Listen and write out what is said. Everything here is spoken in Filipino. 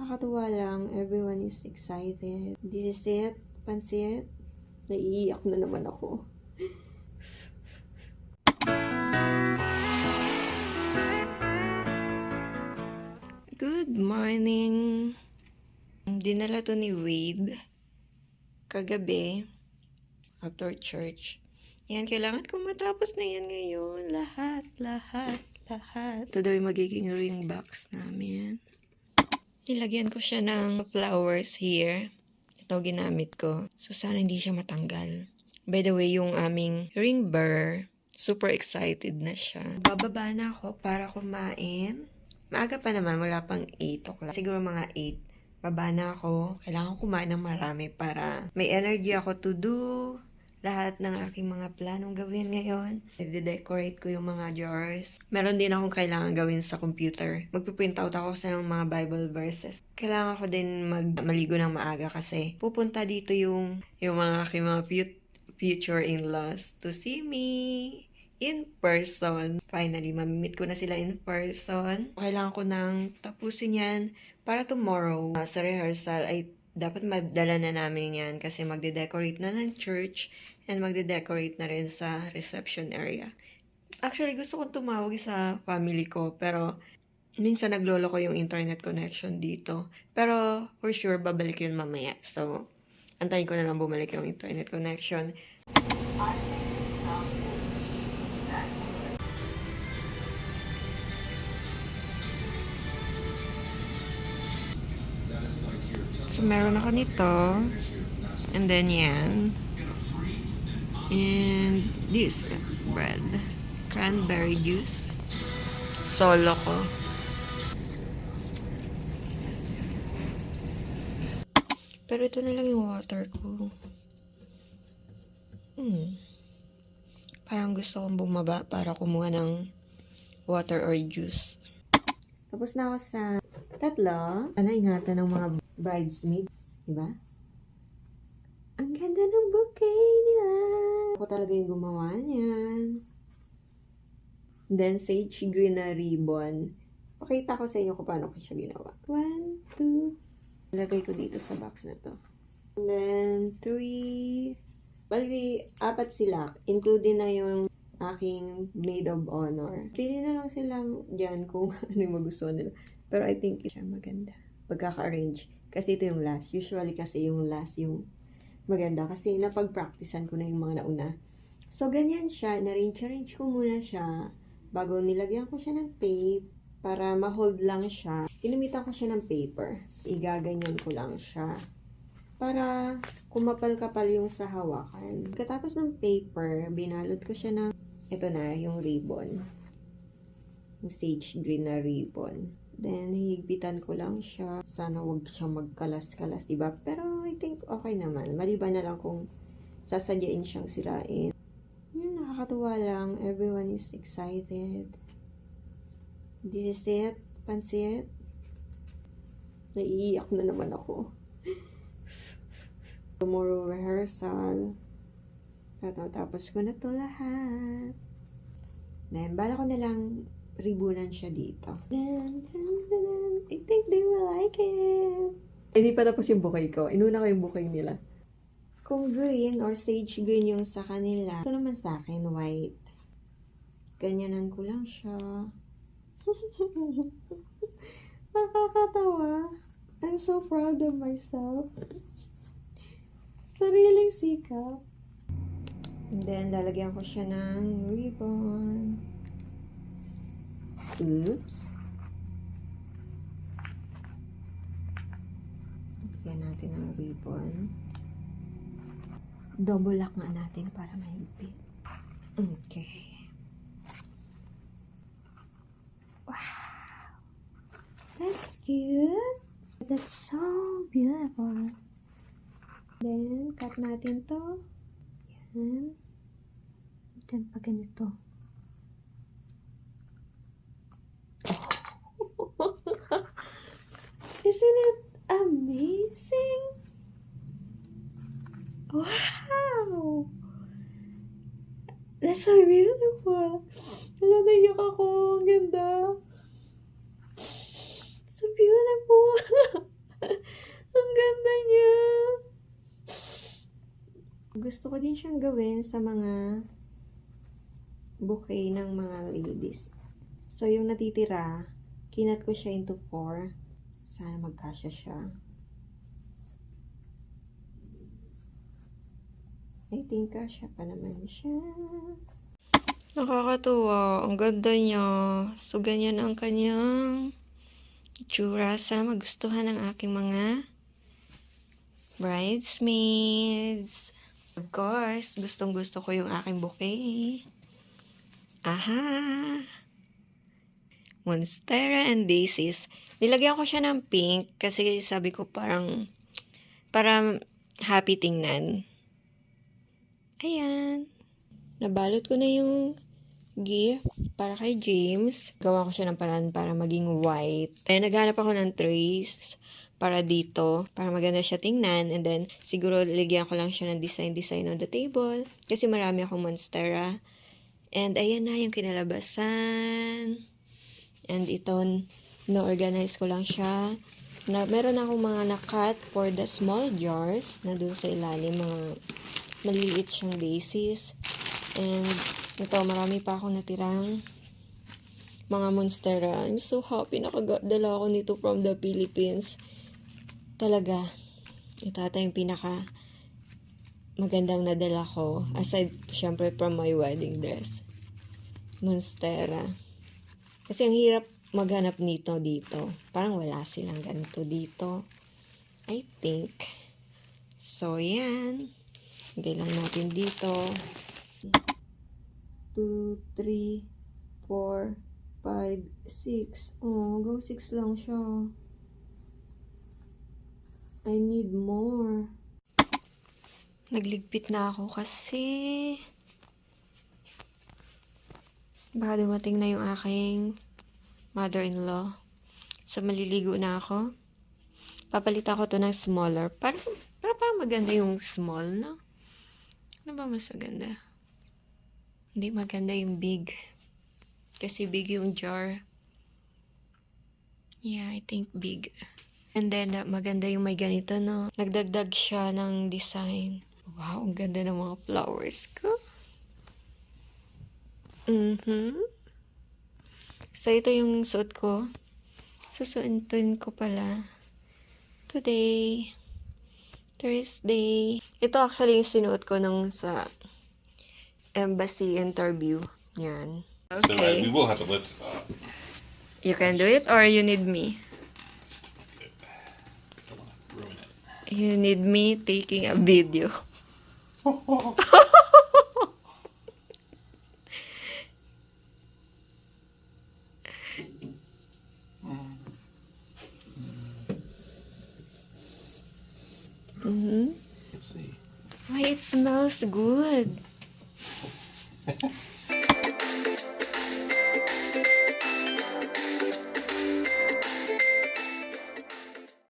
nakakatuwa lang. Everyone is excited. This is it. Pansit. Naiiyak na naman ako. Good morning. Dinala to ni Wade kagabi after church. Yan, kailangan kong matapos na yan ngayon. Lahat. Ito daw yung magiging ring box namin. Nilagyan ko siya ng flowers here. Ito ginamit ko. So, sana hindi siya matanggal. By the way, yung aming ring bearer, super excited na siya. Bababa na ako para kumain. Maaga pa naman, wala pang 8 o'clock. Siguro mga 8. Baba na ako. Kailangan kumain ng marami para may energy ako to do lahat ng aking mga planong gawin ngayon. I-decorate ko yung mga jars. Meron din akong kailangan gawin sa computer. Magpiprint out ako sa ng mga Bible verses. Kailangan ko din maligo ng maaga kasi pupunta dito yung mga aking mga future in-laws to see me in person. Finally, mamimit ko na sila in person. Kailangan ko nang tapusin yan para tomorrow sa rehearsal ay dapat madala na namin yan kasi magde-decorate na ng church and magde-decorate na rin sa reception area. Actually, gusto kong tumawag sa family ko pero minsan naglolo ko yung internet connection dito. Pero for sure, babalik yun mamaya. So, antayin ko na lang bumalik yung internet connection. So, meron ako nito. And then, yan. And this bread. Cranberry juice. Solo ko. Pero ito na lang yung water ko. Parang gusto kong bumaba para kumuha ng water or juice. Tapos na ako sa tatlo. Sana ingatan ng mga bridesmaid, diba? Ang ganda ng bouquet nila. Ako talaga yung gumawa niyan. Then, sage green na ribbon. Pakita ko sa inyo kung paano ko siya ginawa. 1, 2. Lagay ko dito sa box na to. And then, 3. Bali, 4 sila. Including na yung aking maid of honor. Pili na lang sila dyan kung ano yung magustuhan nila. Pero I think siya maganda. Pagkaka-arrange. Kasi ito yung last. Usually kasi yung last yung maganda. Kasi napag-practicean ko na yung mga nauna. So, ganyan siya. Na-arrange ko muna siya. Bago nilagyan ko siya ng tape. Para ma-hold lang siya. Inumitan ko siya ng paper. Igaganyan ko lang siya. Para kumapal-kapal yung sa hawakan. Katapos ng paper, binalot ko siya ng ito na, yung ribbon. Yung sage green na ribbon. Then, hihigpitan ko lang siya. Sana wag siya magkalas-kalas, diba? Pero, I think okay naman. Maliban na lang kung sasadyain siyang sirain. Yun, nakakatuwa lang. Everyone is excited. This is it. Pansit. Naiiyak na naman ako. Tomorrow rehearsal. Tapos ko na to lahat. Then, bala ko na lang ribunan siya dito. I think they will like it. Hindi pa tapos yung bouquet ko. Inuna ko yung bouquet nila. Kung green or sage green yung sa kanila, ito naman sa akin, white. Ganyanan ko lang siya. Nakakatawa. I'm so proud of myself. Sariling sikap. And then, lalagyan ko siya ng ribbon. Oops. Lagyan natin ng ribbon. Double lock nga natin para mahigpit. Okay. Wow. That's cute. That's so beautiful. Then, cut natin to. Yan. Then, pag ganito. Isn't it amazing? Wow! That's so beautiful. Wala, naiyak ako. Ang ganda. So beautiful. gusto ko din siyang gawin sa mga bouquet ng mga ladies. So, yung natitira, kinat ko siya into 4. Sana magkasya siya. I think kasya pa naman siya. Nakakatuwa. Ang ganda niya. So, ganyan ang kanyang itsura. Sana magustuhan ng aking mga bridesmaids. Of course, gustong-gusto ko yung aking bouquet. Aha! Monstera and daisies. Nilagyan ko siya ng pink kasi sabi ko parang happy tingnan. Ayan. Nabalot ko na yung gift para kay James. Gawa ko siya ng paraan para maging white. Kaya naghanap ako ng trays para dito, para maganda siya tingnan. And then, siguro ligyan ko lang siya ng design on the table. Kasi marami akong monstera. And ayan na yung kinalabasan. And ito, na-organize ko lang siya. Meron akong mga nakat for the small jars na dun sa ilalim, mga maliliit siyang daisies. And ito, marami pa akong natirang mga monstera. I'm so happy nakadala ako nito from the Philippines. Talaga, ito ata yung pinaka magandang nadala ko. Aside, syempre, from my wedding dress. Monstera. Kasi ang hirap maghanap nito dito. Parang wala silang ganito dito. I think. So, yan. Hintay lang natin dito. 2, 3, 4, 5, 6. Oh, hanggang 6 lang siya. I need more. Nagligpit na ako kasi baka dumating na yung aking mother-in-law. So, maliligo na ako. Papalitan ko to ng smaller. Para maganda yung small, no? Ano ba mas maganda? Hindi maganda yung big. Kasi big yung jar. Yeah, I think big. And then, maganda yung may ganito, no? Nagdagdag siya ng design. Wow, ang ganda ng mga flowers ko. So, ito yung suot ko. Susuotin ko pala. Today, Thursday. Ito actually yung sinuot ko nung sa embassy interview. Yan. Okay. So we will have to lift it up. You can do it or you need me? Don't want to ruin it. You need me taking a video. Let's see. Why it smells good.